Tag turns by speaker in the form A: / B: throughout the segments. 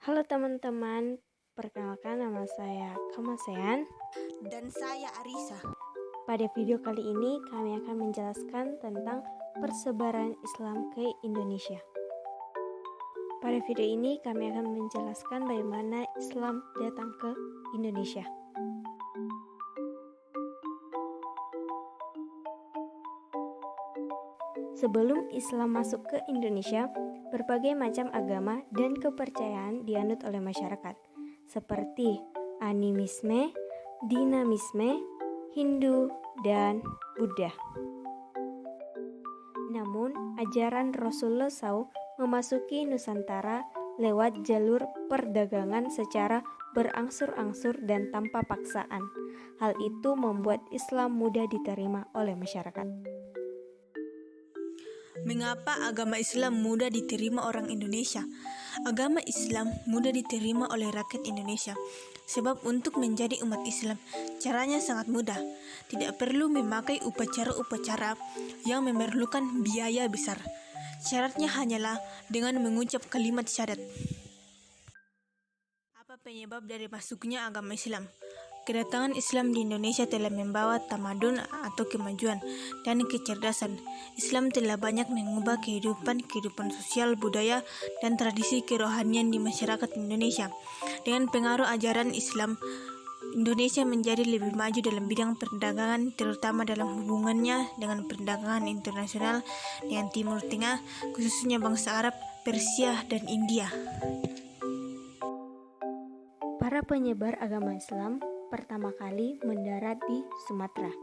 A: Halo teman-teman, perkenalkan nama saya Kamasean.
B: Dan saya Arisa.
A: Pada video kali ini kami akan menjelaskan tentang persebaran Islam ke Indonesia. Pada video ini kami akan menjelaskan bagaimana Islam datang ke Indonesia. Sebelum Islam masuk ke Indonesia, berbagai macam agama dan kepercayaan dianut oleh masyarakat, seperti animisme, dinamisme, Hindu, dan Buddha. Namun, ajaran Rasulullah SAW memasuki Nusantara lewat jalur perdagangan secara berangsur-angsur dan tanpa paksaan. Hal itu membuat Islam mudah diterima oleh masyarakat.
B: Mengapa agama Islam mudah diterima orang Indonesia? Agama Islam mudah diterima oleh rakyat Indonesia. Sebab untuk menjadi umat Islam, caranya sangat mudah. Tidak perlu memakai upacara-upacara yang memerlukan biaya besar. Syaratnya hanyalah dengan mengucap kalimat syahadat. Apa penyebab dari masuknya agama Islam? Kedatangan Islam di Indonesia telah membawa tamadun atau kemajuan dan kecerdasan. Islam telah banyak mengubah kehidupan sosial, budaya, dan tradisi kerohanian di masyarakat Indonesia. Dengan pengaruh ajaran Islam, Indonesia menjadi lebih maju dalam bidang perdagangan, terutama dalam hubungannya dengan perdagangan internasional dengan Timur Tengah, khususnya bangsa Arab, Persia, dan India.
A: Para penyebar agama Islam pertama kali mendarat di Sumatera.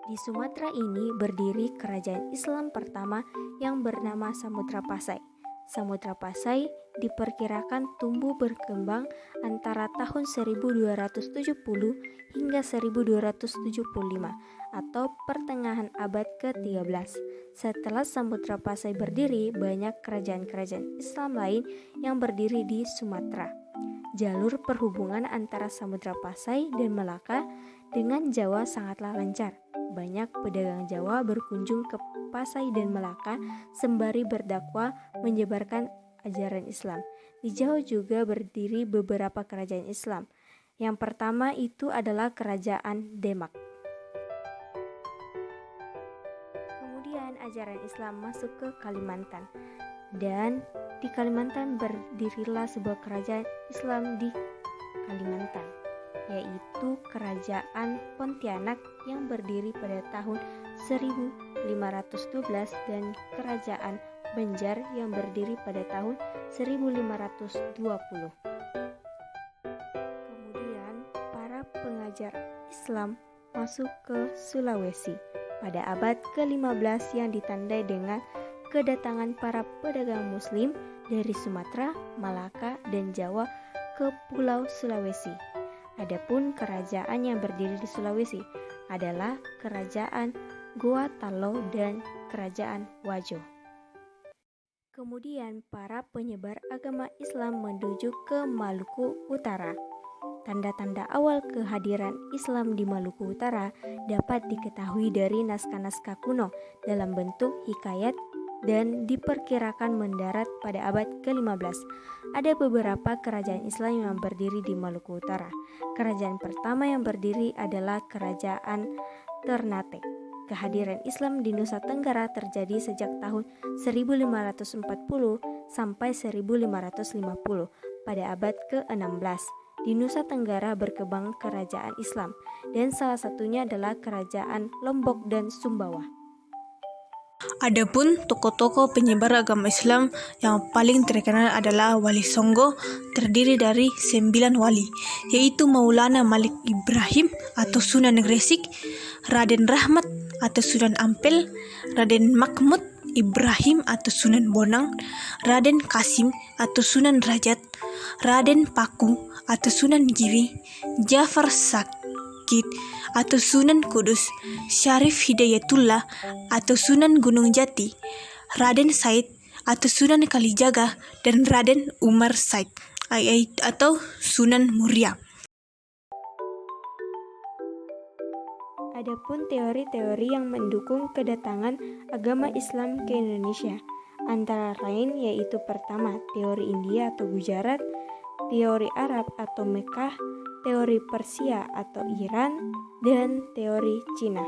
A: Di Sumatera ini berdiri kerajaan Islam pertama yang bernama Samudra Pasai. Samudra Pasai diperkirakan tumbuh berkembang antara tahun 1270 hingga 1275 atau pertengahan abad ke-13. Setelah Samudra Pasai berdiri, banyak kerajaan-kerajaan Islam lain yang berdiri di Sumatera. Jalur perhubungan antara Samudra Pasai dan Melaka dengan Jawa sangatlah lancar. Banyak pedagang Jawa berkunjung ke Pasai dan Melaka sembari berdakwah menyebarkan ajaran Islam. Di Jawa juga berdiri beberapa kerajaan Islam. Yang pertama itu adalah Kerajaan Demak. Kemudian ajaran Islam masuk ke Kalimantan. Dan di Kalimantan berdirilah sebuah kerajaan Islam di Kalimantan, yaitu Kerajaan Pontianak yang berdiri pada tahun 1512 dan Kerajaan Banjar yang berdiri pada tahun 1520. Kemudian para pengajar Islam masuk ke Sulawesi pada abad ke-15 yang ditandai dengan kedatangan para pedagang muslim dari Sumatera, Malaka, dan Jawa ke Pulau Sulawesi. Adapun kerajaan yang berdiri di Sulawesi adalah Kerajaan Goa Talo dan Kerajaan Wajo. Kemudian para penyebar agama Islam menuju ke Maluku Utara. Tanda-tanda awal kehadiran Islam di Maluku Utara dapat diketahui dari naskah-naskah kuno dalam bentuk hikayat dan diperkirakan mendarat pada abad ke-15. Ada beberapa kerajaan Islam yang berdiri di Maluku Utara. Kerajaan pertama yang berdiri adalah Kerajaan Ternate. Kehadiran Islam di Nusa Tenggara terjadi sejak tahun 1540 sampai 1550 pada abad ke-16. Di Nusa Tenggara berkembang kerajaan Islam dan salah satunya adalah Kerajaan Lombok dan Sumbawa.
B: Adapun tokoh-tokoh penyebar agama Islam yang paling terkenal adalah Wali Songo, terdiri dari 9 wali, yaitu Maulana Malik Ibrahim atau Sunan Gresik, Raden Rahmat atau Sunan Ampel, Raden Mahmud Ibrahim atau Sunan Bonang, Raden Kasim atau Sunan Rajat, Raden Paku atau Sunan Giri, Jafar Sakit atau Sunan Kudus, Syarif Hidayatullah atau Sunan Gunung Jati, Raden Said atau Sunan Kalijaga, dan Raden Umar Said atau Sunan Muria.
A: Adapun teori-teori yang mendukung kedatangan agama Islam ke Indonesia Antara lain yaitu pertama, teori India atau Gujarat, teori Arab atau Mekah, teori Persia atau Iran, dan teori Cina.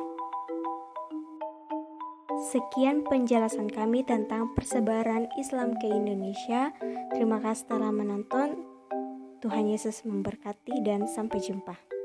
A: Sekian penjelasan kami tentang persebaran Islam ke Indonesia. Terima kasih telah menonton. Tuhan Yesus memberkati dan sampai jumpa.